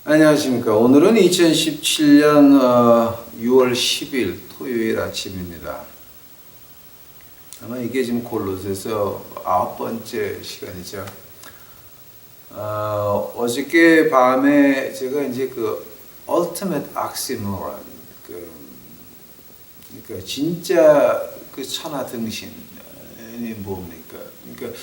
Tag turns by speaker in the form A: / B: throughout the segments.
A: 안녕하십니까. 오늘은 2017년 6월 10일 토요일 아침입니다. 아마 이게 지금 골로새서 9번째 시간이죠. 어저께 밤에 제가 이제 그 ultimate oxymoron, 그러니까 진짜 그 천하등신이 뭡니까? 그러니까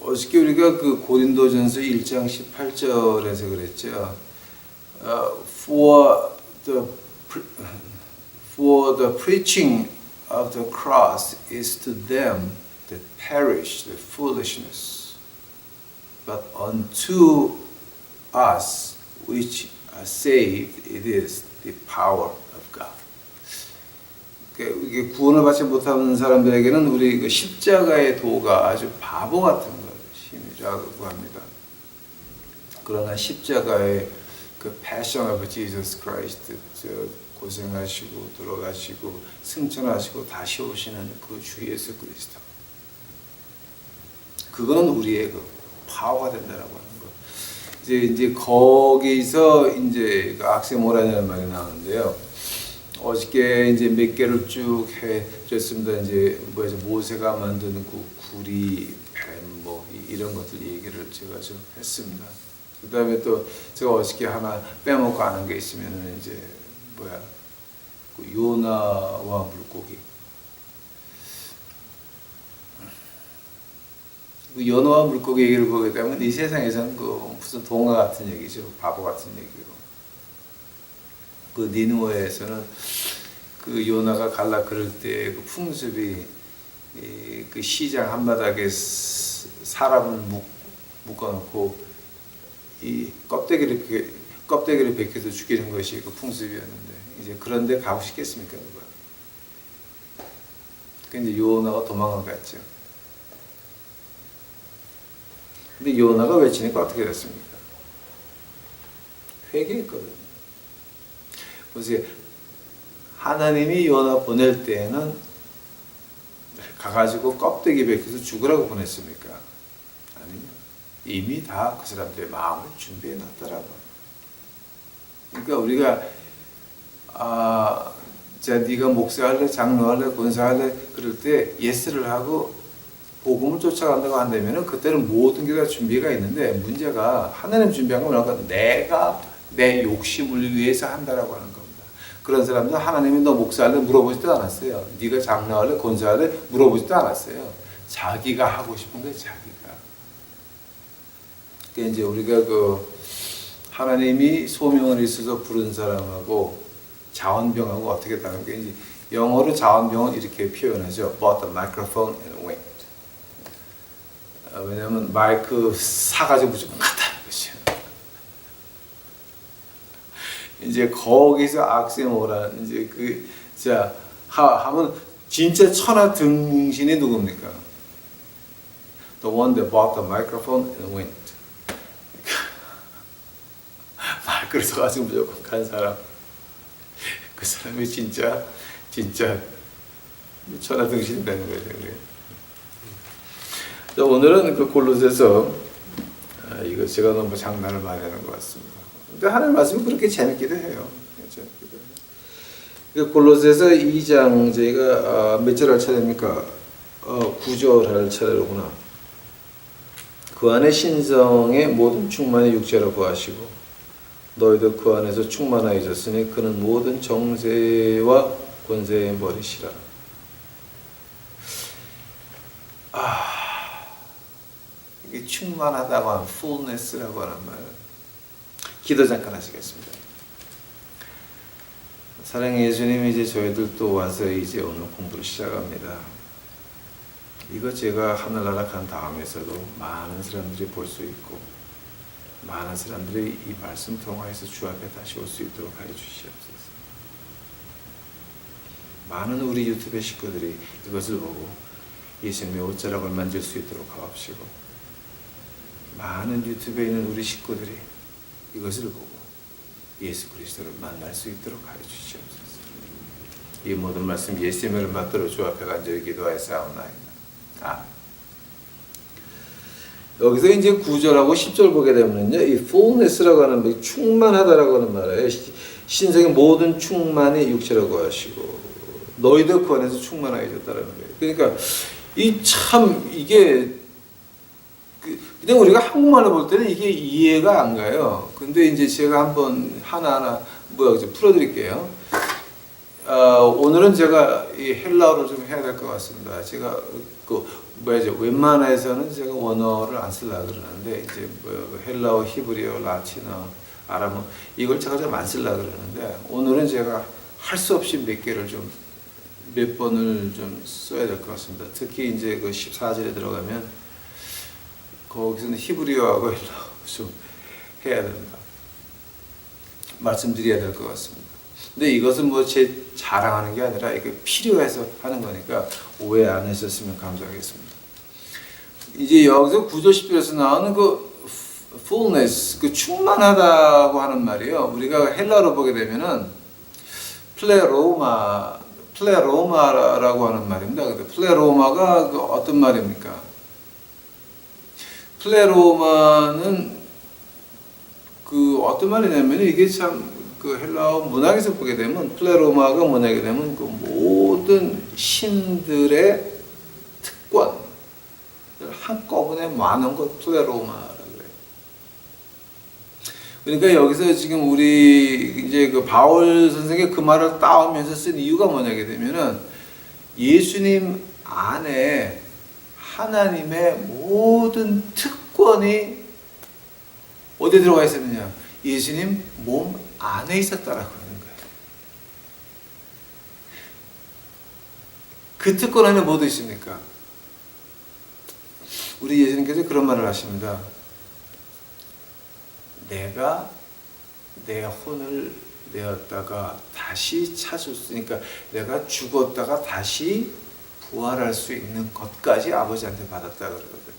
A: 어저께 우리가 그 고린도전서 1장 18절에서 그랬죠. For the preaching of the cross is to them that perish the foolishness, but unto us which are saved it is the power of God. 이게 구원을 받지 못하는 사람들에게는 우리 그 십자가의 도가 아주 바보 같은 것이라고 합니다. 그러나 십자가의 그 Passion of Jesus Christ, 고생하시고 돌아가시고 승천하시고 다시 오시는 그 주 예수 그리스도, 그거는 우리의 그 파워가 된다라고 하는 거. 이제 거기서 이제 그 악세모라는 말이 나오는데요. 어저께 이제 몇 개를 쭉 해드렸습니다. 이제 모세가 만드는 그 구리, 뱀, 이런 것들 얘기를 제가 좀 했습니다. 그 다음에 또 제가 어저께 하나 빼먹고 아는 게 있으면은 이제 그 요나와 물고기. 그 요나와 물고기 얘기를 보게 되면 이 세상에서는 그 무슨 동화 같은 얘기죠. 바보 같은 얘기로. 그 니느웨에서는 그 요나가 갈라 그럴 때 그 풍습이 그 시장 한바닥에 사람을 묶어놓고 이 껍데기를 벗겨서 죽이는 것이 그 풍습이었는데, 이제 그런데 가고 싶겠습니까 누가? 근데 요나가 도망을 갔죠. 근데 요나가 외치니까 어떻게 됐습니까? 회개했거든요. 보세요. 하나님이 요나 보낼 때에는 가가지고 껍데기 벗겨서 죽으라고 보냈습니까? 아니요. 이미 다 그 사람들의 마음을 준비해 놨더라고요. 그러니까 우리가 자 네가 목사할래, 장로할래, 권사할래 그럴 때 예스를 하고 복음을 쫓아간다고 한다면은 그때는 모든 게 다 준비가 있는데, 문제가 하나님 준비한 건 뭐냐면 내가 내 욕심을 위해서 한다라고 하는 겁니다. 그런 사람들은 하나님이 너 목사할래 물어보지도 않았어요. 네가 장로할래, 권사할래 물어보지도 않았어요. 자기가 하고 싶은 거예요, 자기가. 그러니까 이제 우리가 그 하나님이 소명을 있어서 부른 사람하고 자원병하고 어떻게 다른 게, 이제 영어로 자원병은 이렇게 표현하죠. Bought the microphone and went. 왜냐하면 마이크 사가지고 무조건 갔다는 것이죠. 이제 거기서 악세모라 이제 하면 진짜 천하 등신이 누굽니까? The one that bought the microphone and went. 마이크를 사가지고 무조건 간 사람. 그 사람이 진짜 천하 등신이 되는 거죠. 자, 오늘은 그 골로새서, 이거 제가 너무 장난을 많이 하는 것 같습니다. 근데 하나님 말씀이 그렇게 재밌기도 해요. 골로새서 2장 저희가 몇 절 할 차례입니까? 9절 할 차례로구나. 그 안에 신성의 모든 충만의 육체로 구하시고 너희도 그 안에서 충만하여졌으니 그는 모든 정세와 권세의 머리시라. 이게 충만하다고 하는 fullness라고 하는 말. 기도 잠깐 하시겠습니다. 사랑의 예수님, 이제 저희들도 와서 이제 오늘 공부를 시작합니다. 이거 제가 하늘나라 간 다음에서도 많은 사람들이 볼 수 있고 많은 사람들이 이 말씀 통화해서 주 앞에 다시 올 수 있도록 하여 주시옵소서. 많은 우리 유튜브 식구들이 이것을 보고 예수님의 옷자락을 만질 수 있도록 하옵시고, 많은 유튜브에 있는 우리 식구들이 이것을 보고 예수 그리스도를 만날 수 있도록 하여 주시옵소서. 이 모든 말씀 예수님을 받들어 주 앞에 간절히 기도하여 싸움나이다. 아멘. 여기서 이제 9절하고 10절 보게 되면요, 이 fullness라고 하는 말, 충만하다라고 하는 말이에요. 신성의 모든 충만이 육체라고 하시고 너희들 그 안에서 충만하게 졌다라는 거예요. 그러니까 이 참 이게 그냥 우리가 한국말로 볼 때는 이게 이해가 안 가요. 근데 이제 제가 한번 하나하나 풀어드릴게요. 오늘은 제가 이 헬라어를 좀 해야 될 것 같습니다. 제가 웬만해서는 제가 원어를 안 쓰려고 그러는데 이제 헬라어, 히브리어, 라틴어, 아람어 이걸 제가 좀 안 쓰려고 그러는데 오늘은 제가 할 수 없이 몇 번을 좀 써야 될 것 같습니다. 특히 이제 그 14절에 들어가면 거기서는 히브리어하고 헬라어 좀 해야 됩니다. 말씀드려야 될 것 같습니다. 근데 이것은 뭐 제 자랑하는 게 아니라 이게 필요해서 하는 거니까 오해 안 하셨으면 감사하겠습니다. 이제 여기서 9절 10절에서 나오는 그 fullness, 그 충만하다고 하는 말이요. 우리가 헬라어로 보게 되면은 플레로마라고 하는 말입니다. 근데 플레로마가 그 어떤 말입니까? 플레로마는 그 어떤 말이냐면 이게 참 그 헬라어 문학에서 보게 되면 플레로마가 뭐냐게 되면 그 모든 신들의 특권 한꺼번에 많은 것 플레로마라고 그래요. 그러니까 여기서 지금 우리 이제 그 바울 선생이 그 말을 따오면서 쓴 이유가 뭐냐게 되면은 예수님 안에 하나님의 모든 특권이 어디에 들어가 있었느냐? 예수님 몸 안에 있었다라고 하는 거예요. 그 특권 안에 뭐도 있습니까? 우리 예수님께서 그런 말을 하십니다. 내가 내 혼을 내었다가 다시 찾았으니까 내가 죽었다가 다시 부활할 수 있는 것까지 아버지한테 받았다 그러거든요.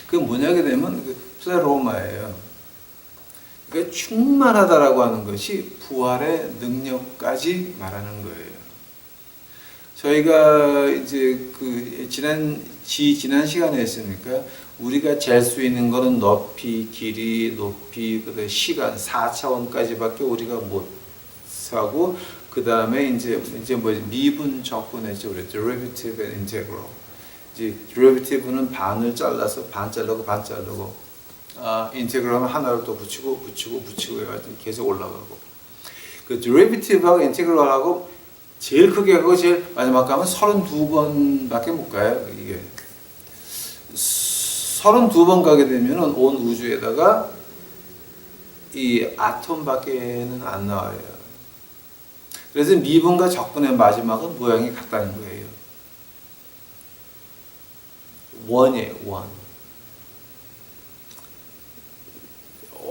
A: 그게 뭐냐게 되면 그 플레로마예요. 그러니까 충만하다라고 하는 것이 부활의 능력까지 말하는 거예요. 저희가 이제 그 지난 시간에 했으니까 우리가 잴 수 있는 거는 높이, 길이, 높이, 그다음에 시간 4차원까지밖에 우리가 못 하고 그 다음에 이제 뭐 미분 적분했죠. 우리 derivative and integral. 이제 derivative는 반을 잘라서 반 자르고 인테그럴하면 하나를 또 붙이고 해가지고 계속 올라가고. 그 derivative하고 integral하고 제일 크게 하고 제일 마지막 가면 32번밖에 못 가요. 이게 32번 가게 되면은 온 우주에다가 이 아톰밖에는 안 나와요. 그래서 미분과 적분의 마지막은 모양이 같다는 거예요. 원이에요, 원.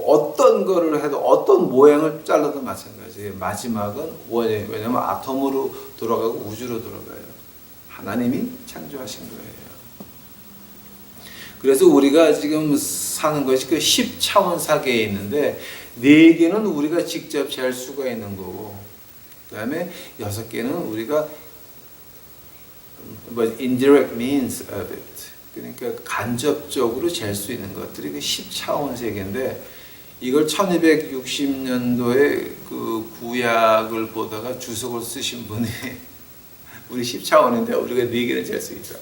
A: 어떤 거를 해도 어떤 모양을 잘라도 마찬가지예요. 마지막은 원이에요. 왜냐하면 아톰으로 돌아가고 우주로 돌아가요. 하나님이 창조하신 거예요. 그래서 우리가 지금 사는 것이 그 10차원 사계에 있는데 4개는 우리가 직접 잴 수가 있는 거고 그 다음에 6개는 우리가 indirect means of it. 그러니까 간접적으로 잴 수 있는 것들이 그 10차원 세계인데 이걸 1260년도에 그 구약을 보다가 주석을 쓰신 분이 우리 10차원인데 우리가 4개는 잴 수 있다.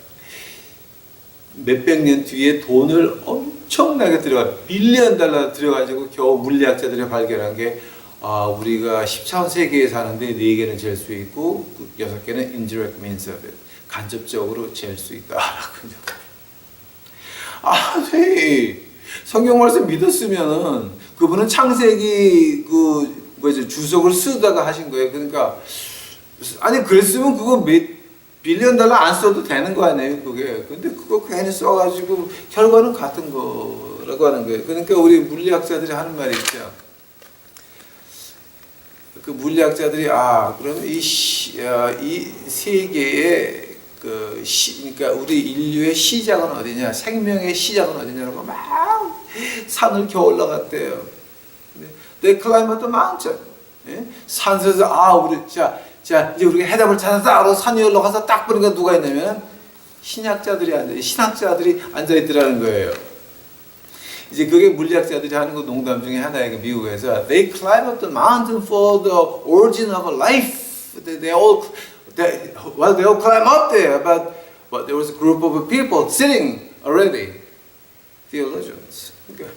A: 몇백 년 뒤에 돈을 엄청나게 빌리언 달러 들여가지고 겨우 물리학자들이 발견한 게 우리가 10차원 세계에 사는데 4개는 잴 수 있고 6개는 indirect means of it. 간접적으로 잴 수 있다라고요. 성경 말씀 믿었으면은 그분은 창세기 주석을 쓰다가 하신 거예요. 그러니까 그랬으면 그거 빌리언 달러 안 써도 되는 거 아니에요, 그게. 근데 그거 괜히 써가지고 결과는 같은 거라고 하는 거예요. 그러니까 우리 물리학자들이 하는 말이 있죠. 그 물리학자들이 그러면 이 세계의 그러니까 우리 인류의 시작은 어디냐, 생명의 시작은 어디냐라고 막 산을 겨우 올라갔대요. They climbed the mountain. 산에서 우리 이제 우리가 해답을 찾았다. 산 위에 올라가서 딱 보니까 누가 있냐면 신학자들이 앉아 있더라는 거예요. 이제 그게 물리학자들이 하는 거 농담 중에 하나예요. 미국에서 they climb up the mountain for the origin of life. They all climb up there, but there was a group of people sitting already, theologians. 그러니까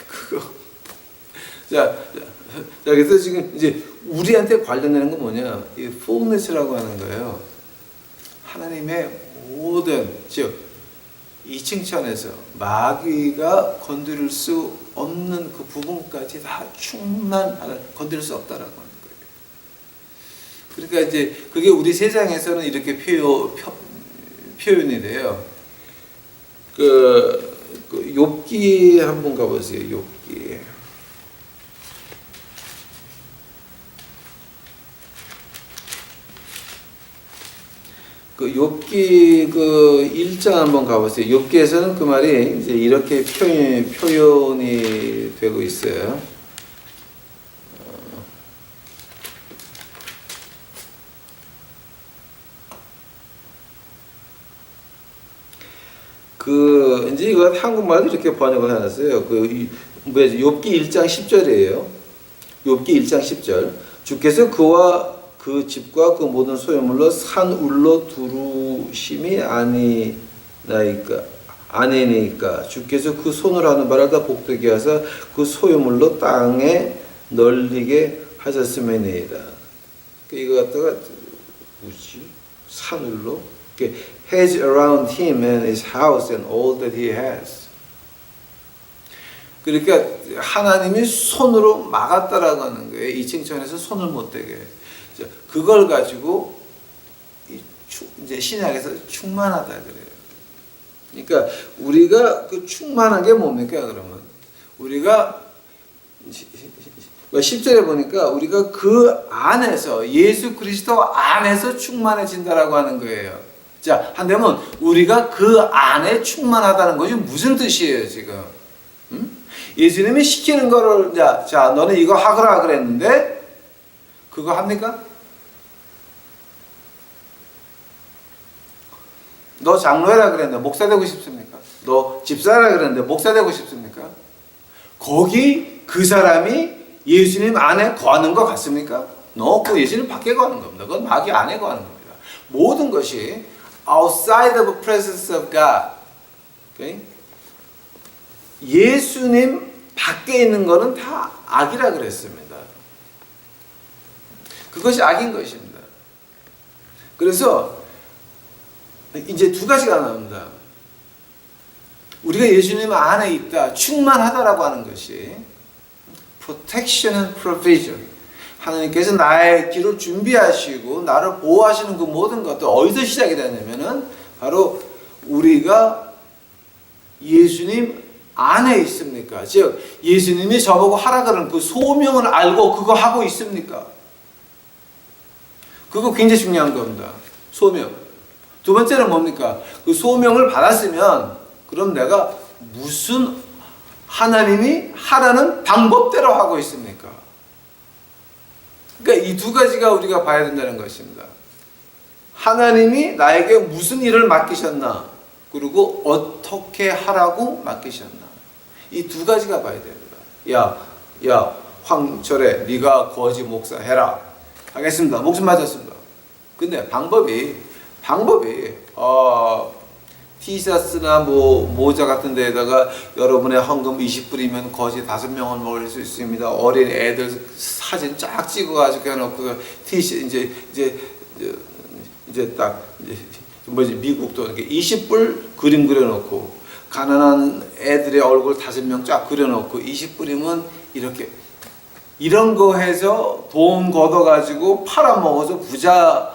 A: 그거 자 그래서 지금 이제 우리한테 관련되는 건 뭐냐? 이 fullness라고 하는 거예요. 하나님의 모든 즉 2층 천에서 마귀가 건드릴 수 없는 그 부분까지 다 건드릴 수 없다라고 하는 거예요. 그러니까 이제 그게 우리 세상에서는 이렇게 표현이 돼요. 그 욥기 한번 가보세요. 욥기. 그 욥기 그 1장 한번 가보세요. 욥기에서는 그 말이 이제 이렇게 표현이 되고 있어요. 그 이제 이거 한국말도 이렇게 번역을 해놨어요. 욥기 1장 10절이에요. 욥기 1장 10절. 주께서 그와 그 집과 그 모든 소유물로 산 울로 두루심이 아니니까 주께서 그 손으로 하는 바를 다 복되게 하사 그 소유물로 땅에 널리게 하셨음이니이다. 이거 갖다가 뭐지? 산울로 hedge around him and his house and all that he has. 그러니까 하나님이 손으로 막았다라고 하는 거예요. 2층 천에서 손을 못 대게. 그걸 가지고 이제 신약에서 충만하다 그래요. 그러니까 우리가 그 충만한 게 뭡니까? 그러면 우리가 10절에 보니까 우리가 그 안에서 예수 그리스도 안에서 충만해진다라고 하는 거예요. 자, 한다면 우리가 그 안에 충만하다는 것이 무슨 뜻이에요, 지금? 예수님이 시키는 거를 자, 너는 이거 하거라 그랬는데 그거 합니까? 너 장로해라 그랬는데 목사 되고 싶습니까? 너 집사라 그랬는데 목사 되고 싶습니까? 거기 그 사람이 예수님 안에 거하는 것 같습니까? 그 예수님 밖에 거하는 겁니다. 그건 마귀 안에 거하는 겁니다. 모든 것이 outside of the presence of God. Okay? 예수님 밖에 있는 거는 다 악이라 그랬습니다. 그것이 악인 것입니다. 그래서 이제 두 가지가 나옵니다. 우리가 예수님 안에 있다, 충만하다라고 하는 것이 protection and provision. 하나님께서 나의 길을 준비하시고 나를 보호하시는 그 모든 것들 어디서 시작이 되냐면은 바로 우리가 예수님 안에 있습니까? 즉 예수님이 저보고 하라 그러는 그 소명을 알고 그거 하고 있습니까? 그거 굉장히 중요한 겁니다. 소명. 두 번째는 뭡니까? 그 소명을 받았으면 그럼 내가 무슨 하나님이 하라는 방법대로 하고 있습니까? 그러니까 이 두 가지가 우리가 봐야 된다는 것입니다. 하나님이 나에게 무슨 일을 맡기셨나? 그리고 어떻게 하라고 맡기셨나? 이 두 가지가 봐야 됩니다. 야, 황철에 네가 거지 목사 해라. 하겠습니다. 목숨 맞았습니다. 근데 방법이 티셔츠나 모자 같은 데에다가 여러분의 헌금 20불이면 거지 5명을 먹을 수 있습니다. 어린 애들 사진 쫙 찍어가지고 해놓고 티셔츠 이제 딱 미국도 이렇게 20불 그림 그려놓고 가난한 애들의 얼굴 5명 쫙 그려놓고 20불이면 이렇게 이런 거 해서 돈 걷어가지고 팔아먹어서 부자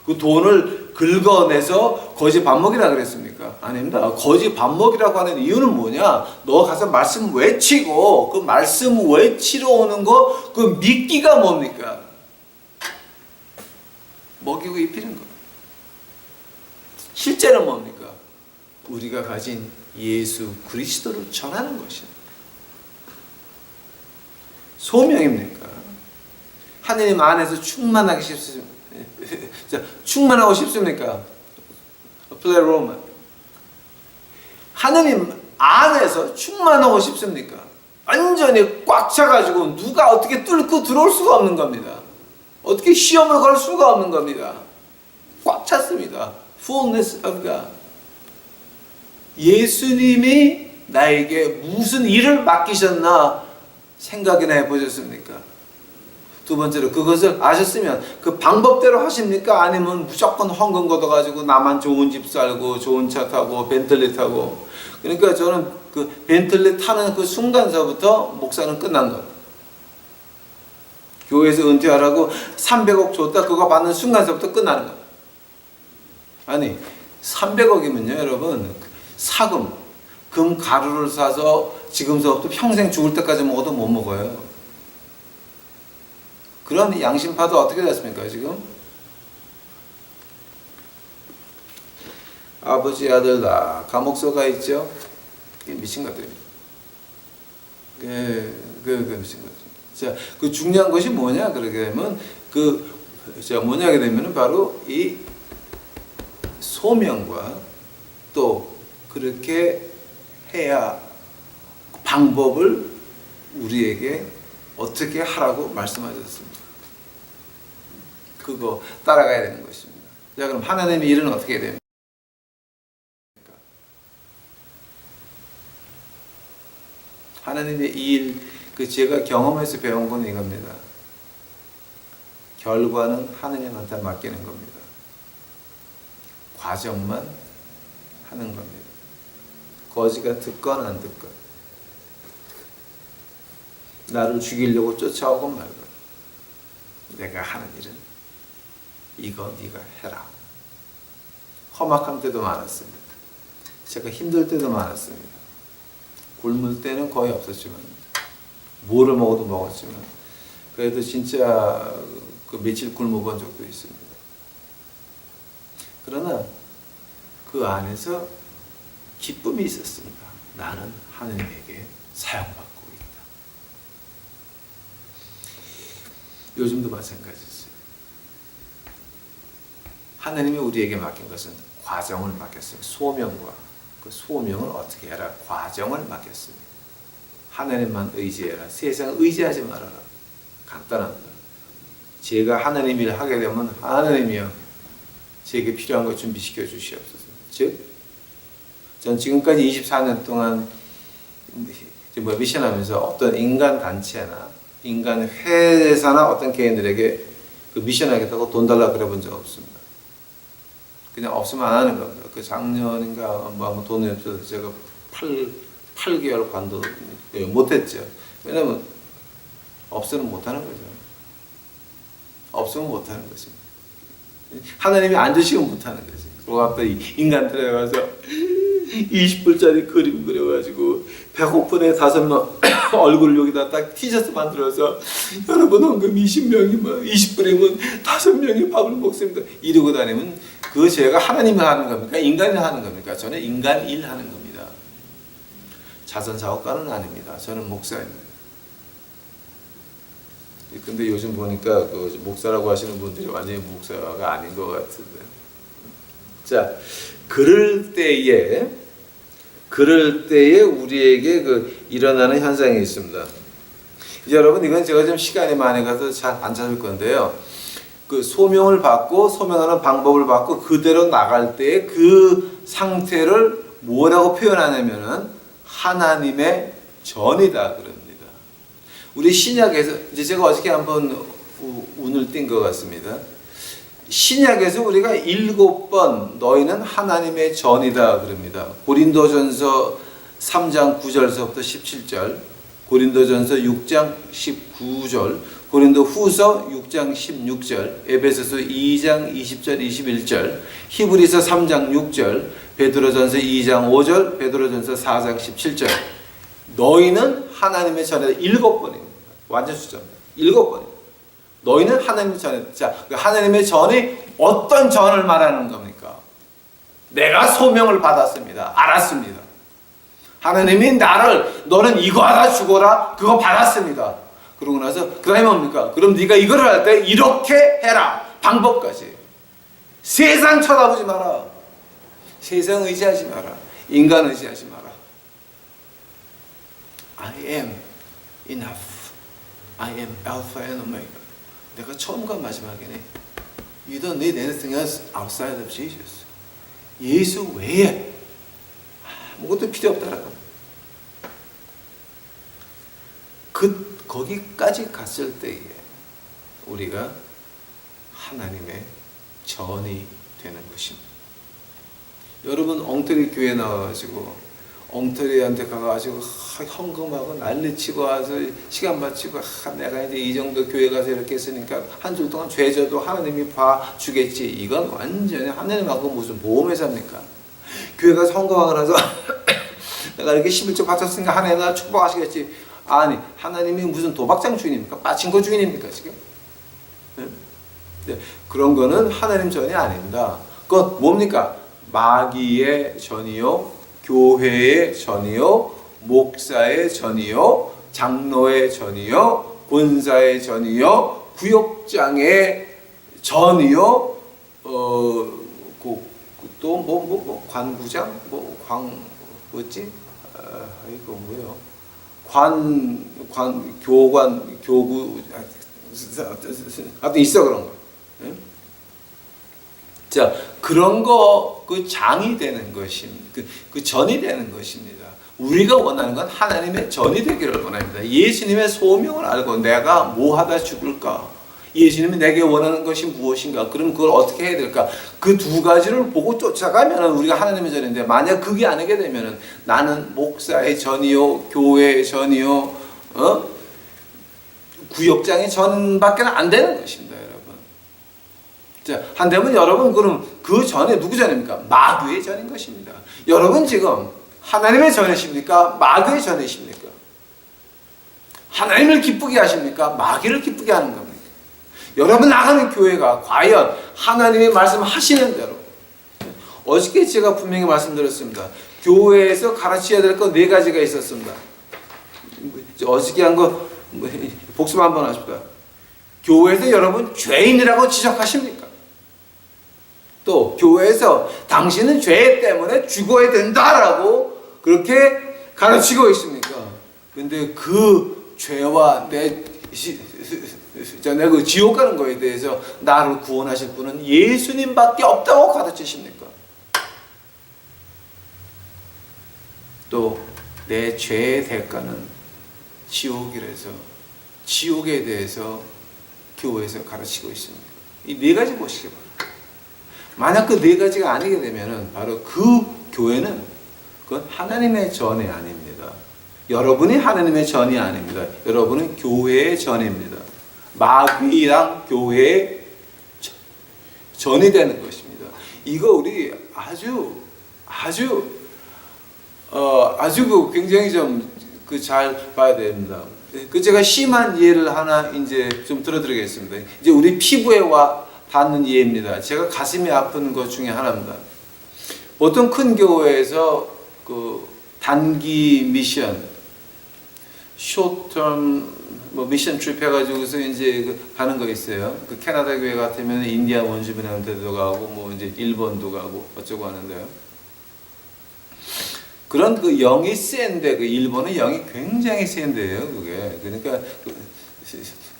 A: 그 돈을 긁어내서 거지 밥 먹이라 그랬습니까? 아닙니다. 거지 밥 먹이라고 하는 이유는 뭐냐? 너 가서 말씀 외치고 그 말씀 외치러 오는 거 그 미끼가 뭡니까? 먹이고 입히는 거. 실제는 뭡니까? 우리가 가진 예수 그리스도를 전하는 것입니다. 소명입니까? 하느님 안에서 충만하게 충만하고 싶습니까? 플레로마. 하느님 안에서 충만하고 싶습니까? 완전히 꽉 차가지고 누가 어떻게 뚫고 들어올 수가 없는 겁니다. 어떻게 시험을 걸 수가 없는 겁니다. 꽉 찼습니다. Fullness of God. 예수님이 나에게 무슨 일을 맡기셨나 생각이나 해보셨습니까? 두 번째로 그것을 아셨으면 그 방법대로 하십니까? 아니면 무조건 헌금 걷어가지고 나만 좋은 집 살고 좋은 차 타고 벤틀리 타고. 그러니까 저는 그 벤틀리 타는 그 순간서부터 목사는 끝난 거예요. 교회에서 은퇴하라고 300억 줬다 그거 받는 순간서부터 끝나는 거예요. 아니 300억이면요 여러분 사금 금 가루를 사서 지금서부터 평생 죽을 때까지 먹어도 못 먹어요. 그런 양심파도 어떻게 됐습니까 지금? 아버지 아들 나 감옥서가 있죠. 미친 것들입니다. 미친 것들. 자, 그 중요한 것이 뭐냐 그러게 되면 뭐냐 하게 되면은 바로 이 소명과 또 그렇게 해야 방법을 우리에게 어떻게 하라고 말씀하셨습니다. 그거 따라가야 되는 것입니다. 자, 그럼 하나님의 일은 어떻게 해야 됩니까? 하나님의 일, 제가 경험해서 배운 건 이겁니다. 결과는 하느님한테 맡기는 겁니다. 과정만 하는 겁니다. 거지가 듣건 안 듣건 나를 죽이려고 쫓아오건 말건 내가 하는 일은 이거 네가 해라. 험악한 때도 많았습니다. 제가 힘들 때도 많았습니다. 굶을 때는 거의 없었지만 뭐를 먹어도 먹었지만 그래도 진짜 며칠 굶어본 적도 있습니다. 그러나 그 안에서 기쁨이 있었습니다. 나는 하느님에게 사용받고 있다. 요즘도 마찬가지죠. 하나님이 우리에게 맡긴 것은 과정을 맡겼어요. 소명과 그 소명을 어떻게 해라. 과정을 맡겼습니다. 하나님만 의지해라. 세상 의지하지 말아라. 간단합니다. 제가 하나님 일을 하게 되면 하나님이요 제게 필요한 것 준비시켜 주시옵소서. 즉, 전 지금까지 24년 동안 미션하면서 어떤 인간 단체나 인간 회사나 어떤 개인들에게 그 미션하겠다고 돈 달라 그래 본 적 없습니다. 그냥 없으면 안 하는 겁니다. 그 작년인가 돈이 없어서 제가 8개월 관도 못했죠. 왜냐면 없으면 못하는 거죠. 없으면 못하는 것입니다. 하나님이 안 주시면 못하는 거지. 그리고 갑자기 인간들에 가서 20불짜리 그림 그려가지고 배고픈애 5명 얼굴 여기다 딱 티셔츠 만들어서 여러분 헌금 20명이면 20불이면 5명이 밥을 먹습니다. 이러고 다니면 그 죄가 하나님이 하는 겁니까? 인간이 하는 겁니까? 저는 인간 일 하는 겁니다. 자선사업가는 아닙니다. 저는 목사입니다. 근데 요즘 보니까 그 목사라고 하시는 분들이 완전히 목사가 아닌 것 같은데. 자, 그럴 때에 우리에게 일어나는 현상이 있습니다. 이제 여러분 이건 제가 좀 시간이 많이 가서 잘 안 찾을 건데요. 그 소명을 받고 소명하는 방법을 받고 그대로 나갈 때 그 상태를 뭐라고 표현하냐면은 하나님의 전이다 그럽니다. 우리 신약에서 이제 제가 어저께 한번 운을 띈 것 같습니다. 신약에서 우리가 7번 너희는 하나님의 전이다 그럽니다. 고린도전서 3장 9절서부터 17절, 고린도전서 6장 19절, 고린도후서 6장 16절, 에베소서 2장 20절 21절, 히브리서 3장 6절, 베드로전서 2장 5절, 베드로전서 4장 17절. 너희는 하나님의 전이다. 7번입니다. 완전 숫자입니다. 7번입니다. 너희는 하나님의 전이다. 자, 하나님의 전이 어떤 전을 말하는 겁니까? 내가 소명을 받았습니다. 알았습니다. 하나님이 너는 이거 하라 죽어라 그거 받았습니다. 그러고 나서 그 다음에 뭡니까? 그럼 네가 이거를 할 때 이렇게 해라. 방법까지. 세상 쳐다보지 마라. 세상 의지하지 마라. 인간 의지하지 마라. I am enough. I am Alpha and Omega. 내가 처음과 마지막이네. You don't need anything else outside of Jesus. 예수 외에 아무것도 필요 없다라고. 거기까지 갔을 때에 우리가 하나님의 전이 되는 것입니다. 여러분 엉터리 교회 나와가지고 엉터리한테 가가지고 헌금하고 난리치고 와서 시간 마치고 내가 이제 이 정도 교회 가서 이렇게 했으니까 한 주 동안 죄져도 하나님이 봐주겠지. 이건 완전히 하나님하고 무슨 보험회사입니까? 교회 가서 헌금하고 나서 내가 이렇게 11조 바쳤으니까 하나님 나 축복하시겠지. 아니 하나님이 무슨 도박장 주인입니까? 빠친코 주인입니까 지금? 네. 그런 거는 하나님 전이 아닙니다. 그건 뭡니까? 마귀의 전이요, 교회의 전이요, 목사의 전이요, 장로의 전이요, 본사의 전이요, 구역장의 전이요, 또 관구장, 뭐지? 이거 뭐요? 교관, 교구, 하여튼 있어 그런 거. 자, 그런 거, 그 장이 되는 것입니다. 그 전이 되는 것입니다. 우리가 원하는 건 하나님의 전이 되기를 원합니다. 예수님의 소명을 알고 내가 뭐 하다 죽을까? 예수님이 내게 원하는 것이 무엇인가? 그럼 그걸 어떻게 해야 될까? 그 두 가지를 보고 쫓아가면 우리가 하나님의 전인데, 만약 그게 아니게 되면 나는 목사의 전이요, 교회의 전이요, 구역장의 전밖에 안 되는 것입니다, 여러분. 자, 한다면 여러분, 그럼 그 전에 누구 전입니까? 마귀의 전인 것입니다. 여러분 지금 하나님의 전이십니까? 마귀의 전이십니까? 하나님을 기쁘게 하십니까? 마귀를 기쁘게 하는 겁니까? 여러분 나가는 교회가 과연 하나님의 말씀하시는 대로, 어저께 제가 분명히 말씀드렸습니다. 교회에서 가르쳐야 될 거 4가지가 있었습니다. 어저께 한 거 복습 한번 하십시다. 교회에서 여러분 죄인이라고 지적하십니까? 또 교회에서 당신은 죄 때문에 죽어야 된다라고 그렇게 가르치고 있습니까? 근데 그 죄와 내 그 지옥 가는 거에 대해서 나를 구원하실 분은 예수님밖에 없다고 가르치십니까? 또 내 죄의 대가는 지옥이라서 지옥에 대해서 교회에서 가르치고 있습니다. 이 4가지 보시기 바랍니다. 만약 그 4가지가 아니게 되면 바로 그 교회는 그건 하나님의 전이 아닙니다. 여러분이 하나님의 전이 아닙니다. 여러분은 교회의 전입니다. 마귀랑 교회의 전이 되는 것입니다. 이거 우리 아주 굉장히 좀 잘 봐야 됩니다. 제가 심한 예를 하나 이제 좀 들어드리겠습니다. 이제 우리 피부에 닿는 예입니다. 제가 가슴이 아픈 것 중에 하나입니다. 보통 큰 교회에서 그 단기 미션, 쇼텀 미션 트립 해가지고서 이제 가는 거 있어요. 그 캐나다 교회 같으면 인디아 원주민한테도 가고 뭐 이제 일본도 가고 어쩌고 하는데요. 그런 그 영이 센데, 그 일본은 영이 굉장히 센데요, 그게. 그러니까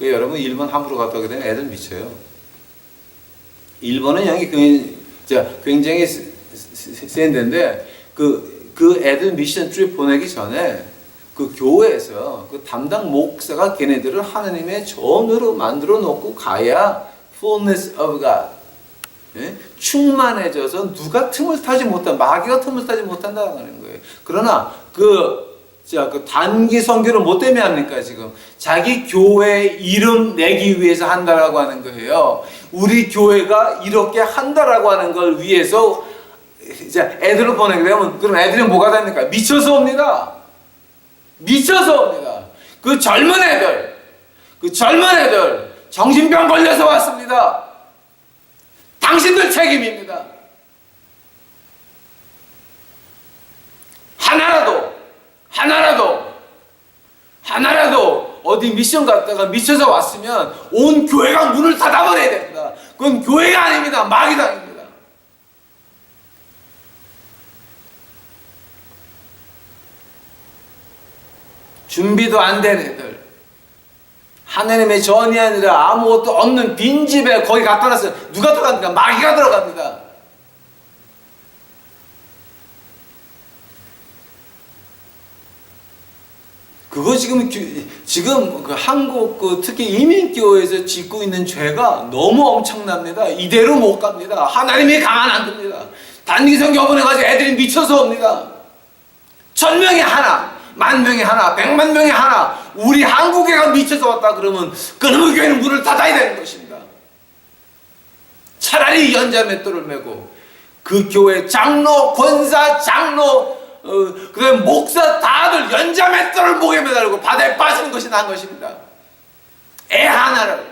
A: 여러분 일본 함부로 갔다 오게 되면 애들 미쳐요. 일본은 영이 굉장히 센 데인데 그 애들 미션 트립 보내기 전에 그 교회에서 그 담당 목사가 걔네들을 하나님의 전으로 만들어 놓고 가야 fullness of God, 예? 충만해져서 누가 틈을 타지 못한, 마귀가 틈을 타지 못한다는 거예요. 그러나 그 단기 선교를 뭐 때문에 합니까? 지금 자기 교회 이름 내기 위해서 한다라고 하는 거예요. 우리 교회가 이렇게 한다라고 하는 걸 위해서 이제 애들을 보내게 되면, 그럼 애들이 뭐가 됩니까? 미쳐서 옵니다. 그 젊은 애들 정신병 걸려서 왔습니다. 당신들 책임입니다. 하나라도 어디 미션 갔다가 미쳐서 왔으면 온 교회가 문을 닫아버려야 됩니다. 그건 교회가 아닙니다. 마귀당입니다. 준비도 안 된 애들, 하나님의 전이 아니라 아무것도 없는 빈집에 거기 갖다 놨어요. 누가 들어갑니까? 마귀가 들어갑니다. 그거 지금 그 한국 특히 이민교회에서 짓고 있는 죄가 너무 엄청납니다. 이대로 못 갑니다. 하나님이 가만 안 둡니다. 단기성교 보내가지고 애들이 미쳐서 옵니다. 1000명이 하나, 10,000명이 하나, 100,000명이 하나, 우리 한국애가 미쳐서 왔다 그러면 그놈의 교회는 문을 닫아야 되는 것입니다. 차라리 연자 맷돌을 메고 그 교회 장로, 권사, 장로, 그다음에 목사 다들 연자 맷돌을 목에 매달고 바다에 빠지는 것이 나은 것입니다. 애 하나를,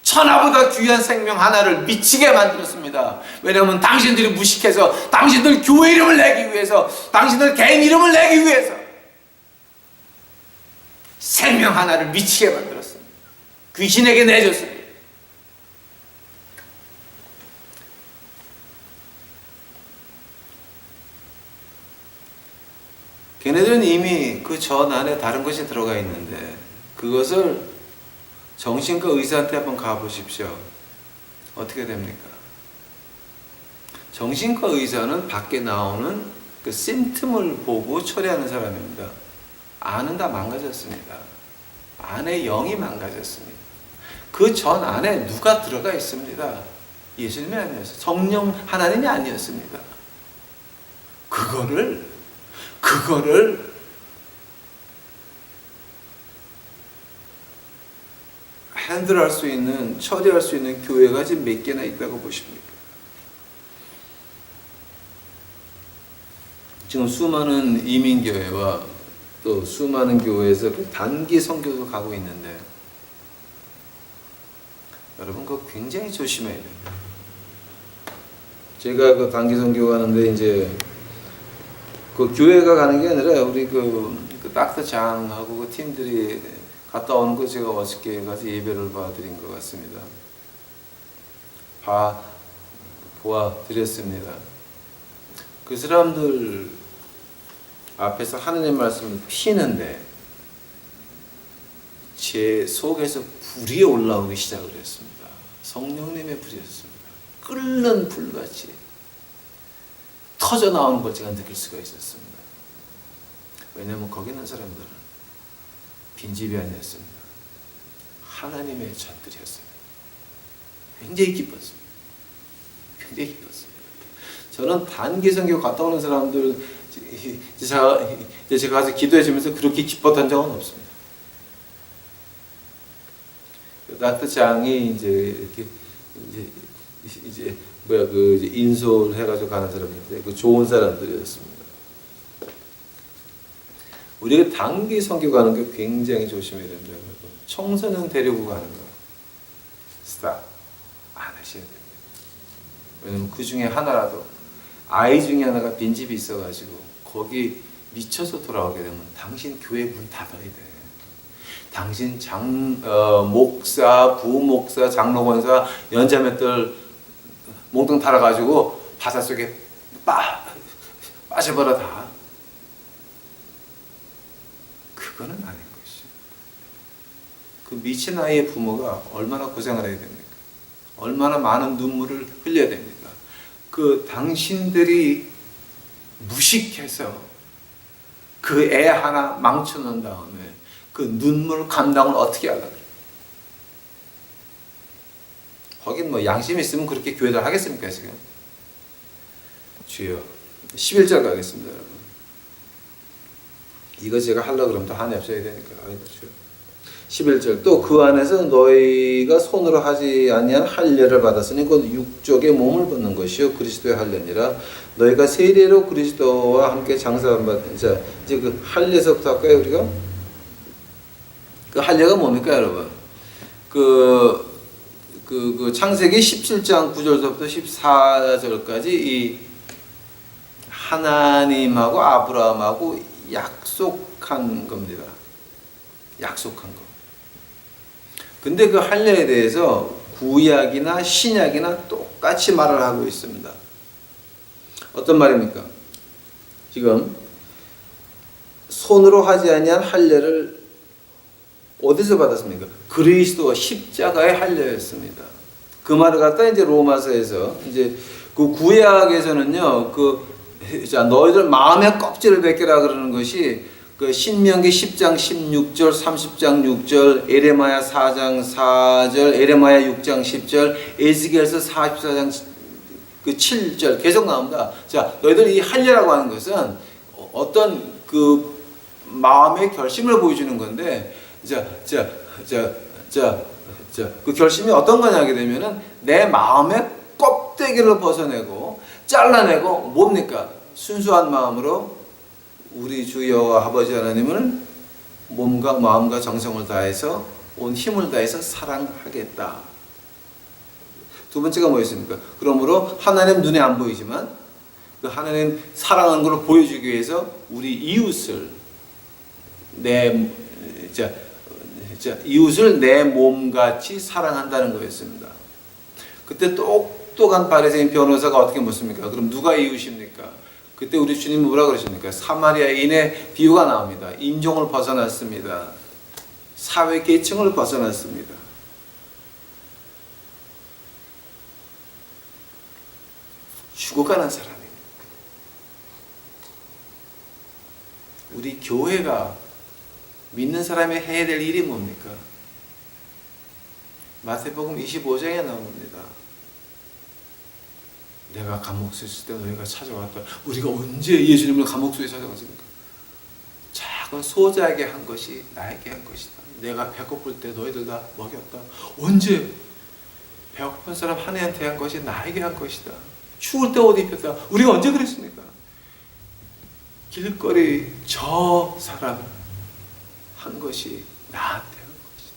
A: 천하보다 귀한 생명 하나를 미치게 만들었습니다. 왜냐하면 당신들이 무식해서, 당신들 교회 이름을 내기 위해서, 당신들 개인 이름을 내기 위해서 생명 하나를 미치게 만들었습니다. 귀신에게 내줬습니다. 걔네들은 이미 그 전 안에 다른 것이 들어가 있는데 그것을 정신과 의사한테 한번 가보십시오. 어떻게 됩니까? 정신과 의사는 밖에 나오는 그 심틈을 보고 처리하는 사람입니다. 안은 다 망가졌습니다. 안에 영이 망가졌습니다. 그 전 안에 누가 들어가 있습니다. 예수님이 아니었어요. 성령 하나님이 아니었습니다. 그거를 핸들할 수 있는, 처리할 수 있는 교회가 지금 몇 개나 있다고 보십니까? 지금 수많은 이민교회와 또 수많은 교회에서 그 단기 선교도 가고 있는데 여러분 그거 굉장히 조심해야 돼요. 제가 그 단기 선교 가는데 이제 그 교회가 가는 게 아니라 우리 그 닥터 장하고 그 팀들이 갔다 오는 거 제가 어저께 가서 예배를 봐드린 것 같습니다. 보아드렸습니다. 그 사람들 앞에서 하나님의 말씀을 피는데 제 속에서 불이 올라오기 시작을 했습니다. 성령님의 불이었습니다. 끓는 불같이 터져 나오는 걸 제가 느낄 수가 있었습니다. 왜냐하면 거기 있는 사람들은 빈집이 아니었습니다. 하나님의 젖들이었습니다. 굉장히 기뻤습니다. 굉장히 기뻤습니다. 저는 단기 선교 갔다 오는 사람들 제가 가서 기도해 주면서 그렇게 기뻤던 적은 없습니다. 닥터 장이 이제 이렇게 인솔 해가지고 가는 사람인데 그 좋은 사람들이었습니다. 우리가 단기 선교 가는 게 굉장히 조심해야 됩니다. 청소년 데리고 가는 거 스탑 안 하셔야 됩니다. 왜냐면 그 중에 하나라도 아이 중에 하나가 빈집이 있어가지고 거기 미쳐서 돌아오게 되면 당신 교회 문 닫아야 돼. 당신 목사, 부목사, 장로권사, 연자맷들 몽땅 달아가지고 바닷속에 빠져버려 다. 그거는 아닌 것이. 그 미친 아이의 부모가 얼마나 고생을 해야 됩니까? 얼마나 많은 눈물을 흘려야 됩니까? 그 당신들이 무식해서 그 애 하나 망쳐놓은 다음에 그 눈물 감당을 어떻게 하려고 그래요? 거긴 뭐 양심이 있으면 그렇게 교회를 하겠습니까 지금? 주여 11절 가겠습니다 여러분. 이거 제가 하려고 그러면 또 한이 없어야 되니까. 아이고 주여. 11절 또 그 안에서 너희가 손으로 하지 아니한 할례를 받았으니 곧 육족의 몸을 벗는 것이요 그리스도의 할례니라. 너희가 세례로 그리스도와 함께 장사받은 자 이제 그 할례서부터 할까요 우리가? 그 할례가 뭡니까 여러분? 그 창세기 17장 9절부터 14절까지 이 하나님하고 아브라함하고 약속한 겁니다. 약속한 거. 근데 그 할례에 대해서 구약이나 신약이나 똑같이 말을 하고 있습니다. 어떤 말입니까? 지금 손으로 하지 아니한 할례를 어디서 받았습니까? 그리스도 십자가의 할례였습니다. 그 말을 갖다 이제 로마서에서 이제 그 구약에서는요, 자, 너희들 마음의 껍질을 벗겨라 그러는 것이 그 신명기 10장 16절, 30장 6절, 에레마야 4장 4절, 에레마야 6장 10절, 에스겔서 44장 그 7절 계속 나옵니다. 자, 너희들 이 할례라고 하는 것은 어떤 그 마음의 결심을 보여주는 건데, 그 결심이 어떤 거냐 하게 되면은 내 마음의 껍데기를 벗어내고 잘라내고 뭡니까? 순수한 마음으로 우리 주 여호와 아버지 하나님을 몸과 마음과 정성을 다해서 온 힘을 다해서 사랑하겠다. 두 번째가 뭐였습니까? 그러므로 하나님 눈에 안 보이지만 그 하나님 사랑하는 걸 보여주기 위해서 우리 이웃을 이웃을 내 몸같이 사랑한다는 거였습니다. 그때 똑똑한 바리새인 변호사가 어떻게 묻습니까? 그럼 누가 이웃입니까? 그때 우리 주님 뭐라 그러십니까? 사마리아인의 비유가 나옵니다. 인종을 벗어났습니다. 사회 계층을 벗어났습니다. 죽어가는 사람입니다. 우리 교회가 믿는 사람이 해야 될 일이 뭡니까? 마태복음 25장에 나옵니다. 내가 감옥소에 있을 때 너희가 찾아왔다. 우리가 언제 예수님을 감옥소에 찾아갔습니까? 작은 소자에게 한 것이 나에게 한 것이다. 내가 배고플 때 너희들 다 먹였다. 언제 배고픈 사람 한 해한테 한 것이 나에게 한 것이다. 추울 때 옷 입혔다. 우리가 언제 그랬습니까? 길거리 저 사람 한 것이 나한테 한 것이다.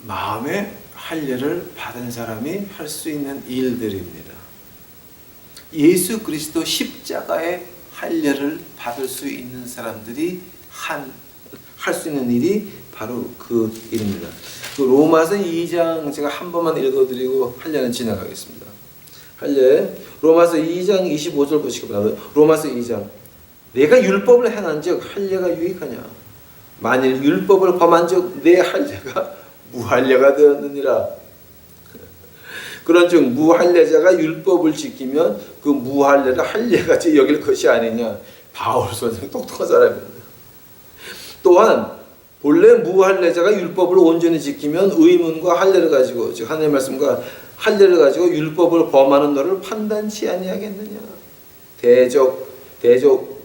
A: 마음의 할례를 받은 사람이 할 수 있는 일들입니다. 예수 그리스도 십자가의 할례를 받을 수 있는 사람들이 할 수 있는 일이 바로 그 일입니다. 그 로마서 2장 제가 한 번만 읽어드리고 할례는 지나가겠습니다. 할례 로마서 2장 25절 보시기 바랍니다. 로마서 2장 내가 율법을 행한즉 할례가 유익하냐? 만일 율법을 범한즉 내 할례가 무할례가 되었느니라. 그런즉 무할례자가 율법을 지키면 그 무할례를 할례같이 여길 것이 아니냐. 바울 선생 똑똑한 사람입니다. 또한 본래 무할례자가 율법을 온전히 지키면 의문과 할례를 가지고 즉 하나님의 말씀과 할례를 가지고 율법을 범하는 너를 판단치 아니하겠느냐. 대적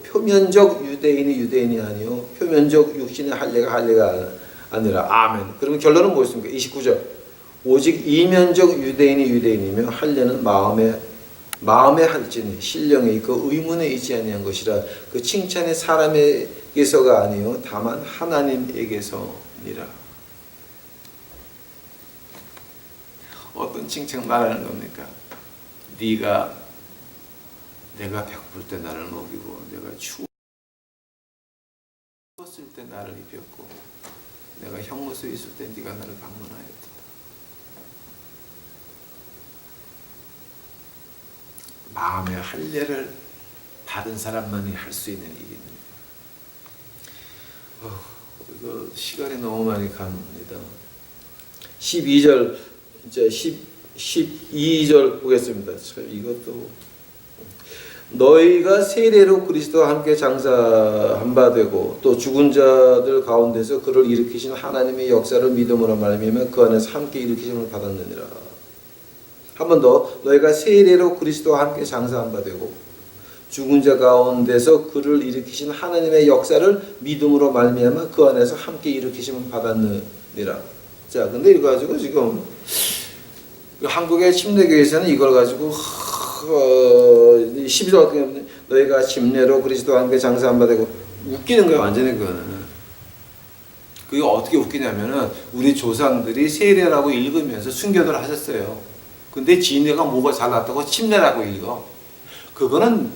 A: 표면적 유대인이 아니요 표면적 육신의 할례가 아니라. 아멘. 그러면 결론은 뭐였습니까? 29절 오직 이면적 유대인이며 할례는 마음에 할지니 신령에 있고 의문에 있지 아니한 것이라. 그 칭찬이 사람에게서가 아니요 다만 하나님에게서니라. 어떤 칭찬 말하는 겁니까? 내가 배고플 때 나를 먹이고 내가 추웠을 때 나를 입혔고 내가 형무소에 있을 때 네가 나를 방문하였다. 마음의 할례를 받은 사람만이 할 수 있는 일입니다. 이거 시간이 너무 많이 갑니다. 12절 이제 12절 보겠습니다. 참 이것도 너희가 세례로 그리스도와 함께 장사한 바 되고 또 죽은 자들 가운데서 그를 일으키신 하나님의 역사를 믿음으로 말미암아 그 안에서 함께 일으키심을 받았느니라. 한 번 더 너희가 세례로 그리스도와 함께 장사한 바 되고 죽은 자 가운데서 그를 일으키신 하나님의 역사를 믿음으로 말미암아 그 안에서 함께 일으키심을 받았느니라. 자, 근데 이거 가지고 지금 한국의 침례교회에서는 이걸 가지고 12절 어떻게 하면 너희가 침례로 그리스도와 함께 장사한 바 되고 웃기는 거예요. 완전히 그거는. 그게 어떻게 웃기냐면은 우리 조상들이 세례라고 읽으면서 순교를 하셨어요. 근데 지네가 뭐가 잘났다고 침례라고 읽어. 그거는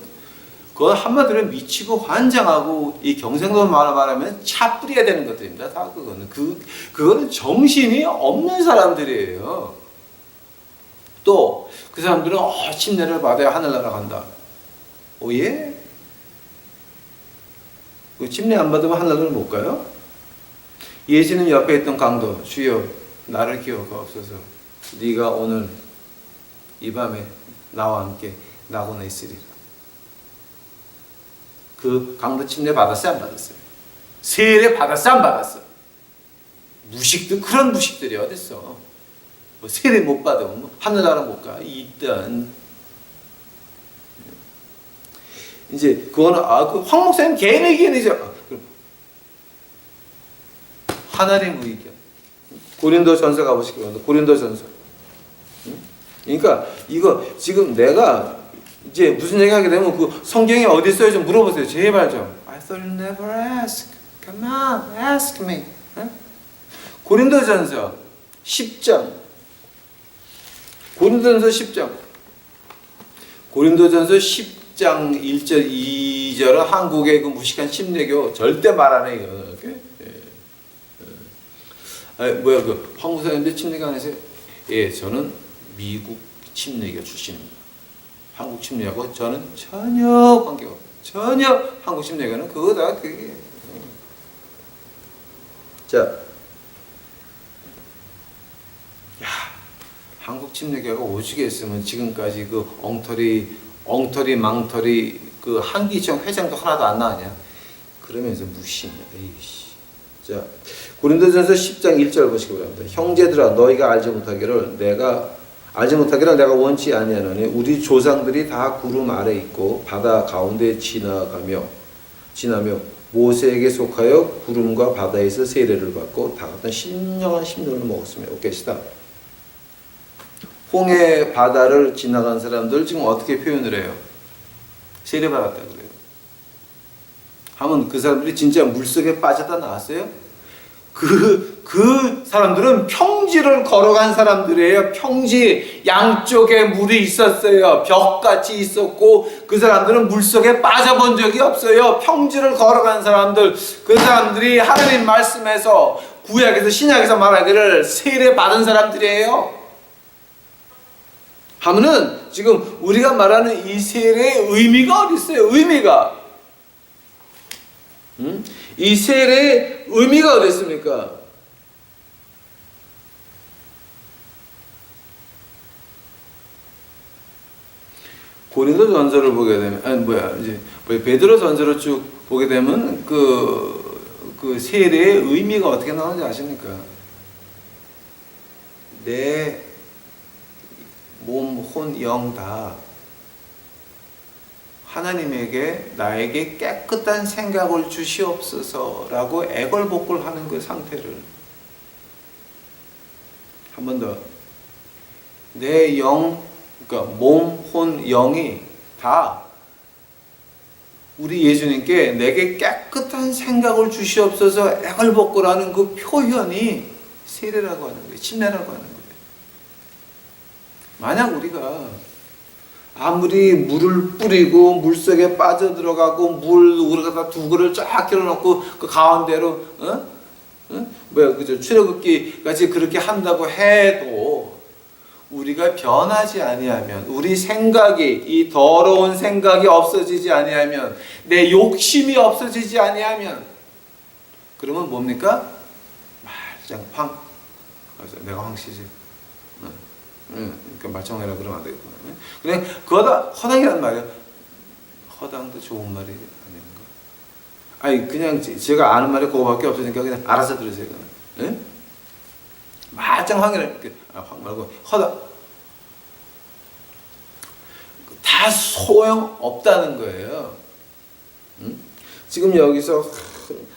A: 그건 한마디로 미치고 환장하고 이 경상도 말하면 차 뿌려야 되는 것들입니다. 다 그거는 그거는 정신이 없는 사람들이에요. 또 그 사람들은 침례를 받아야 하늘나라 간다. 예? 그 침례 안 받으면 하늘나라를 못 가요? 예수님 옆에 있던 강도, 주여 나를 기억하옵소서. 네가 오늘 이 밤에 나와 함께 낙원에 있으리라. 그 강도 침례 받았어요, 안 받았어요? 세례 받았어요, 안 받았어요? 무식들, 그런 무식들이 어딨어? 뭐 세례 못 받으면 뭐 하늘나라 못 가. 일단 이제 그거는 황 목사님 개인 의견이죠. 하나님 의견. 고린도전서 가보시기 바랍니다. 고린도전서. 그러니까 이거 지금 내가 이제 무슨 얘기하게 되면 그 성경에 어디 있어요? 좀 물어보세요. 제발 좀. I thought you never ask. Come on, ask me. 고린도전서 10장. 고린도전서 10장. 고린도전서 10장 1절 2절은 한국의 그 무식한 침례교 절대 말 안 해요. 뭐야 그 황구사님들 침례가 안 하세요? 예, 저는 미국 침례교 출신입니다. 한국 침례하고 저는 전혀 관계가 없어요. 전혀 한국 침례교는 그거다 그게. 자, 야, 한국 침례교가 오죽 했으면 지금까지 그 엉터리 망터리 그 한기총 회장도 하나도 안 나왔냐? 그러면서 무시냐? 에이씨. 자, 고린도전서 10장 1절 보시기 바랍니다. 형제들아 너희가 알지 못하기를 내가 원치 아니하노니 우리 조상들이 다 구름 아래 있고 바다 가운데 지나며 모세에게 속하여 구름과 바다에서 세례를 받고 다 같은 신령한 심령을 먹었으며. 오케이, 시다. 홍해 바다를 지나간 사람들 지금 어떻게 표현을 해요? 세례 받았다 그래요. 하면 그 사람들이 진짜 물속에 빠졌다 나왔어요? 그 사람들은 평지를 걸어간 사람들이에요. 평지 양쪽에 물이 있었어요. 벽같이 있었고 그 사람들은 물속에 빠져본 적이 없어요. 평지를 걸어간 사람들, 그 사람들이 하나님 말씀에서 구약에서 신약에서 말하기를 세례 받은 사람들이에요. 하면은 지금 우리가 말하는 이 세례의 의미가 어디 있어요? 의미가. 이 세례의 의미가 어디 있습니까? 고린도전서를 보게 되면 이제 베드로전서를 쭉 보게 되면 그 세례의 의미가 어떻게 나오는지 아십니까? 내 몸, 혼, 영 다 하나님에게 나에게 깨끗한 생각을 주시옵소서라고 애걸복걸하는 그 상태를 한 번 더. 내 영, 그러니까 몸, 혼, 영이 다 우리 예수님께 내게 깨끗한 생각을 주시옵소서 애걸복걸하는 그 표현이 세례라고 하는 거예요. 침례라고 하는 거예요. 만약 우리가 아무리 물을 뿌리고 물속에 빠져들어가고 우리가 두 그릇 쫙 길어놓고 그 가운데로 그죠? 출애굽기 같이 그렇게 한다고 해도 우리가 변하지 아니하면, 우리 생각이, 이 더러운 생각이 없어지지 아니하면, 내 욕심이 없어지지 아니하면, 그러면 뭡니까? 말짱 그래서 내가 황씨지. 그러니까 말짱해라 그러면 안 되겠구나. 그냥 그거다 허당이란 말이야. 허당도 좋은 말이 아닌가? 아니 그냥 제가 아는 말이 그거밖에 없으니까 그냥 알아서 들으세요. 예? 말짱황이라 황 말고 허당 다 소용 없다는 거예요. 지금 여기서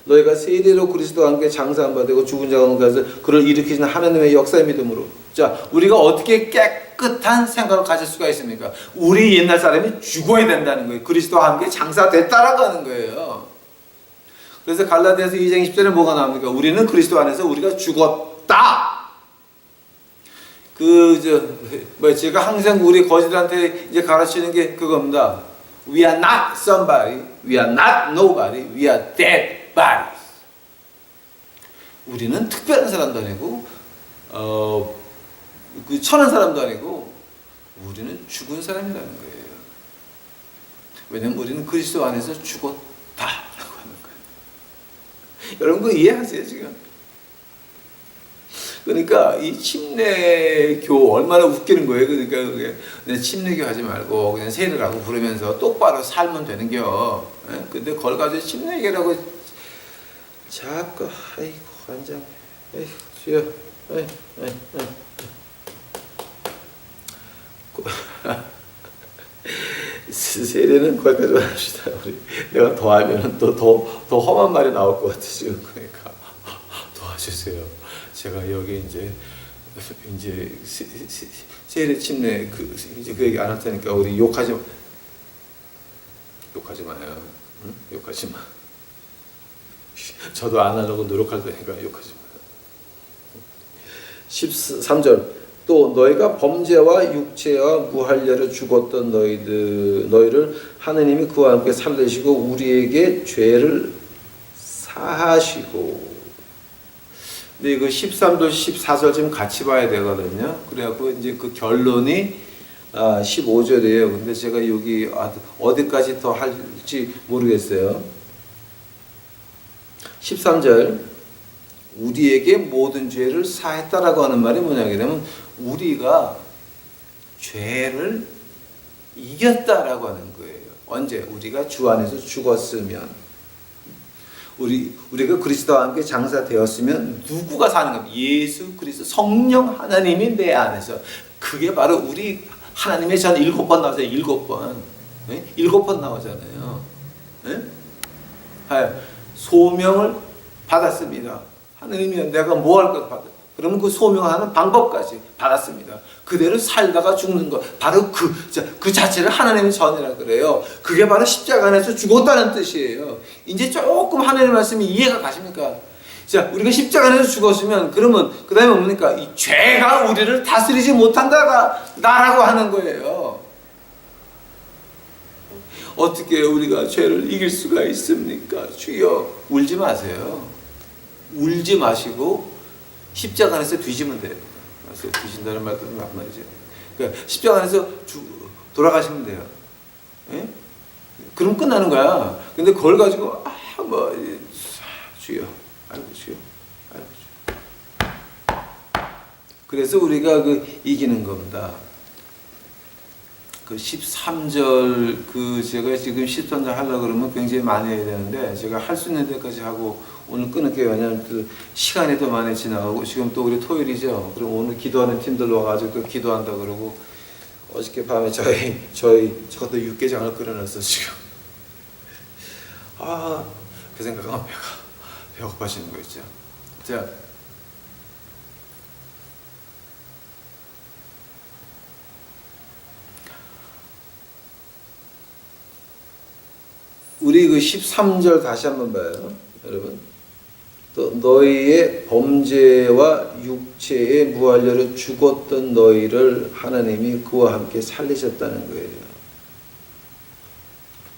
A: 너희가 세례로 그리스도와 함께 장사한 바 되고 죽은 자 가운데 가서 그를 일으키신 하나님의 역사의 믿음으로. 자, 우리가 어떻게 깨끗한 생각을 가질 수가 있습니까? 우리 옛날 사람이 죽어야 된다는 거예요. 그리스도와 함께 장사됐다라고 하는 거예요. 그래서 갈라디아서 2장 10절에 뭐가 나옵니까? 우리는 그리스도 안에서 우리가 죽었다. 제가 항상 우리 거지들한테 이제 가르치는 게 그겁니다. We are not somebody. We are not nobody. We are dead bodies. 우리는 특별한 사람도 아니고 그 천한 사람도 아니고 우리는 죽은 사람이라는 거예요. 왜냐면 우리는 그리스도 안에서 죽었다라고 하는 거예요. 여러분 그 이해하세요 지금? 그러니까 이 침례교 얼마나 웃기는 거예요. 그러니까 그냥 침례교 하지 말고 그냥 세례를 하고 부르면서 똑바로 살면 되는겨. 근데 그걸 가지고 침례교라고 자꾸 아이고 환장. 아이고 주여. 세례는 거기까지 합시다. 우리 내가 더 하면은 또 더 험한 말이 나올 것 같아 지금. 그러니까 도와주세요. 제가 여기 이제 세례 침례 이제 그 얘기 안 할 테니까 우리 욕하지 마요. 응? 욕하지 마. 저도 안 하려고 노력할 테니까 욕하지 마요. 13절 또 너희가 범죄와 육체와 무할례로 죽었던 너희를 하느님이 그와 함께 살리시고 우리에게 죄를 사하시고. 근데 이거 13절 14절 좀 같이 봐야 되거든요. 그래갖고 이제 그 결론이 15절이에요. 근데 제가 여기 어디까지 더 할지 모르겠어요. 13절 우리에게 모든 죄를 사했다라고 하는 말이 뭐냐면 우리가 죄를 이겼다라고 하는 거예요. 언제? 우리가 주 안에서 죽었으면, 우리가 그리스도와 함께 장사되었으면 누구가 사는 겁니까? 예수 그리스도 성령 하나님이 내 안에서. 그게 바로 우리 하나님의 전 7번 나오잖아요. 7번. 네? 7번 나오잖아요. 네? 소명을 받았습니다. 하나님이 내가 뭐 할 것 받아? 그러면 그 소명하는 방법까지 받았습니다. 그대로 살다가 죽는 것, 바로 그 자체를 하나님의 전이라 그래요. 그게 바로 십자가 안에서 죽었다는 뜻이에요. 이제 조금 하나님의 말씀이 이해가 가십니까? 자, 우리가 십자가 안에서 죽었으면 그러면 그 다음에 뭡니까? 이 죄가 우리를 다스리지 못한다가 나라고 하는 거예요. 어떻게 우리가 죄를 이길 수가 있습니까? 주여, 울지 마세요. 울지 마시고 십자가 안에서 뒤지면 돼요. 뒤진다는 말도 말이죠. 그러니까 십자가 안에서 돌아가시면 돼요. 예? 그럼 끝나는 거야. 근데 그걸 가지고 주여, 아이고 주여, 아이고 주여. 그래서 우리가 이기는 겁니다. 그 13절 제가 지금 13절 하려고 그러면 굉장히 많이 해야 되는데 제가 할 수 있는 데까지 하고 오늘 끊을게요. 왜냐하면 시간이 더 많이 지나가고 지금 또 우리 토요일이죠. 그럼 오늘 기도하는 팀들 와가지고 기도한다 그러고 어저께 밤에 저것도 육개장을 끓여놨어 지금. 그 생각하면 배가 고파지는 거 있죠. 자. 우리 13절 다시 한번 봐요. 여러분. 또 너희의 범죄와 육체의 무할례로 죽었던 너희를 하나님이 그와 함께 살리셨다는 거예요.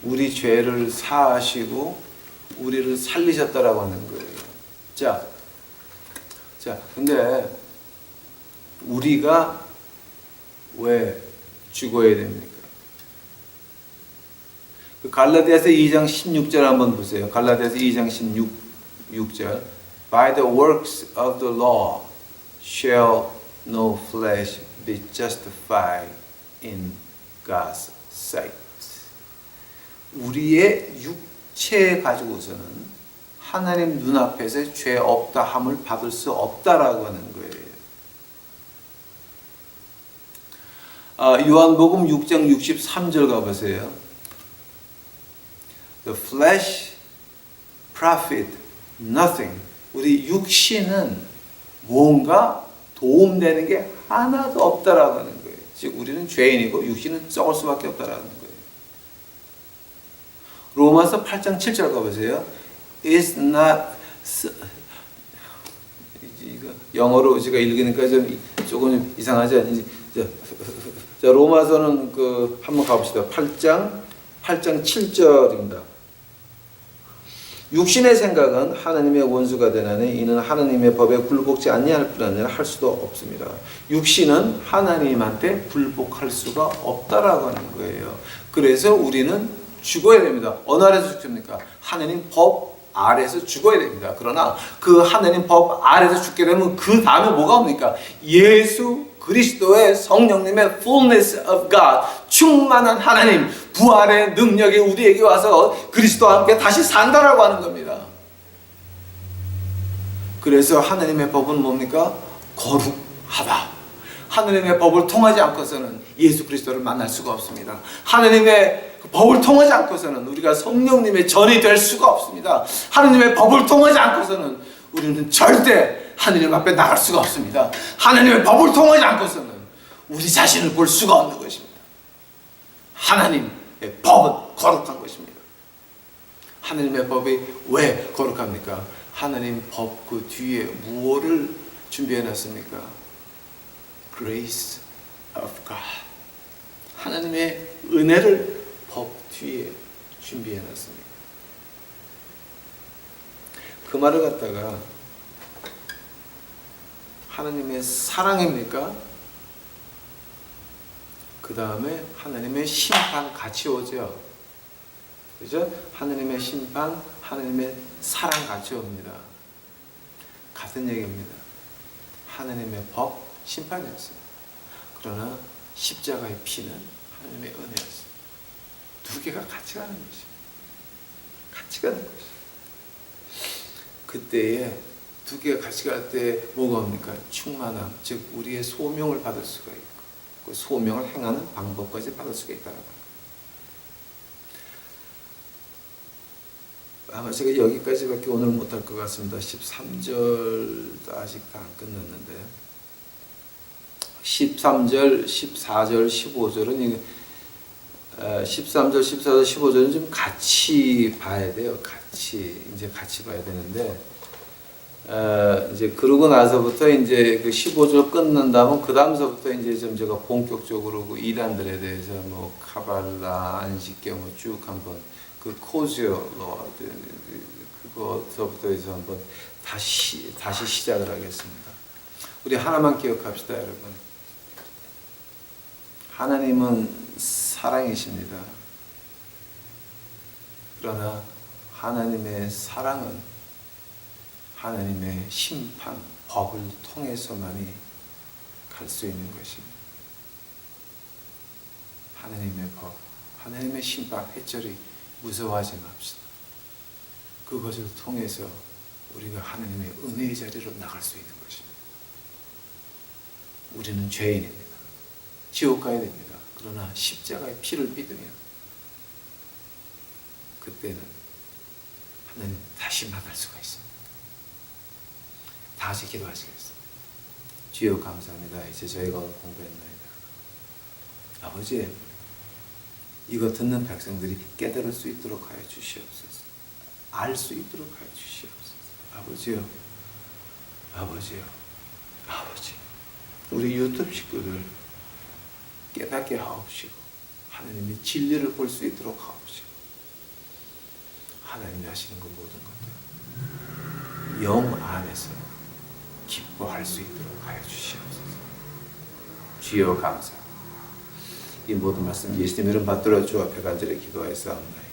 A: 우리 죄를 사하시고 우리를 살리셨다라고 하는 거예요. 자, 근데 우리가 왜 죽어야 됩니까? 갈라디아서 2장 16절 한번 보세요. 갈라디아서 2장 16절. By the works of the law shall no flesh be justified in God's sight. 우리의 육체 가지고서는 하나님 눈앞에서 죄 없다 함을 받을 수 없다라고 하는 거예요. 요한복음 6장 63절 가보세요. The flesh profit nothing. 우리 육신은 뭔가 도움되는 게 하나도 없다라고 하는 거예요. 즉 우리는 죄인이고 육신은 썩을 수밖에 없다라는 거예요. 로마서 8장 7절 가보세요. It's not 이거 영어로 제가 읽으니까 조금 이상하지 않니? 자, 로마서는 한번 가봅시다. 8장 8장 7절입니다. 육신의 생각은 하나님의 원수가 되나니 이는 하나님의 법에 굴복지 아니할 뿐 아니라 할 수도 없습니다. 육신은 하나님한테 굴복할 수가 없다라고 하는 거예요. 그래서 우리는 죽어야 됩니다. 어느 아래서 죽습니까? 하나님 법 아래서 죽어야 됩니다. 그러나 그 하나님 법 아래서 죽게 되면 그 다음에 뭐가 옵니까? 예수 그리스도의 성령님의 fullness of God, 충만한 하나님, 부활의 능력이 우리에게 와서 그리스도와 함께 다시 산다라고 하는 겁니다. 그래서 하나님의 법은 뭡니까? 거룩하다. 하나님의 법을 통하지 않고서는 예수 그리스도를 만날 수가 없습니다. 하나님의 법을 통하지 않고서는 우리가 성령님의 전이 될 수가 없습니다. 하나님의 법을 통하지 않고서는 우리는 절대 하나님 앞에 나갈 수가 없습니다. 하나님의 법을 통하지 않고서는 우리 자신을 볼 수가 없는 것입니다. 하나님의 법은 거룩한 것입니다. 하나님의 법이 왜 거룩합니까? 하나님 법 그 뒤에 무엇을 준비해 놨습니까? Grace of God. 하나님의 은혜를 법 뒤에 준비해 놨습니다. 그 말을 갖다가 하나님의 사랑입니까? 그 다음에 하나님의 심판 같이 오죠. 그죠? 하나님의 심판, 하나님의 사랑 같이 옵니다. 같은 얘기입니다. 하나님의 법, 심판이었어요. 그러나 십자가의 피는 하나님의 은혜였어요. 두 개가 같이 가는 것입니다. 같이 가는 것입니다. 그때에 두 개가 같이 갈 때 뭐가 옵니까? 충만함, 즉 우리의 소명을 받을 수가 있고 그 소명을 행하는 방법까지 받을 수가 있다는 겁니다. 아마 제가 여기까지밖에 오늘 못할 것 같습니다. 13절도 아직 다 안 끝났는데 13절, 14절, 15절은 13절, 14절, 15절은 좀 같이 봐야 돼요. 같이 봐야 되는데 이제 그러고 나서부터 이제 그 15절 끝난 다음은 그 다음서부터 이제 좀 제가 본격적으로 그 이단들에 대해서 뭐 카발라, 안식교 뭐 쭉 한번 그 코즈요 그거서부터 해서 한번 다시 시작을 하겠습니다. 우리 하나만 기억합시다, 여러분. 하나님은 사랑이십니다. 그러나 하나님의 사랑은 하나님의 심판, 법을 통해서만이 갈 수 있는 것입니다. 하나님의 법, 하나님의 심판, 해절이 무서워하지 맙시다. 그것을 통해서 우리가 하나님의 은혜의 자리로 나갈 수 있는 것입니다. 우리는 죄인입니다. 지옥 가야 됩니다. 그러나 십자가의 피를 믿으면 그때는 하나님 다시 만날 수가 있습니다. 다시 기도하시겠습니다. 주여 감사합니다. 이제 저희가 오늘 공부했나이다. 아버지, 이거 듣는 백성들이 깨달을 수 있도록 하여 주시옵소서. 알 수 있도록 하여 주시옵소서. 아버지요. 우리 유튜브 식구들 깨닫게 하옵시고 하나님의 진리를 볼 수 있도록 하옵시고 하나님이 하시는 그 모든 것들 영 안에서 기뻐할 수 있도록 하여 주시옵소서. 주여 감사합니다. 이 모든 말씀 예수님 이름 받들어 주 앞에 간절히 기도하였사옵나이다.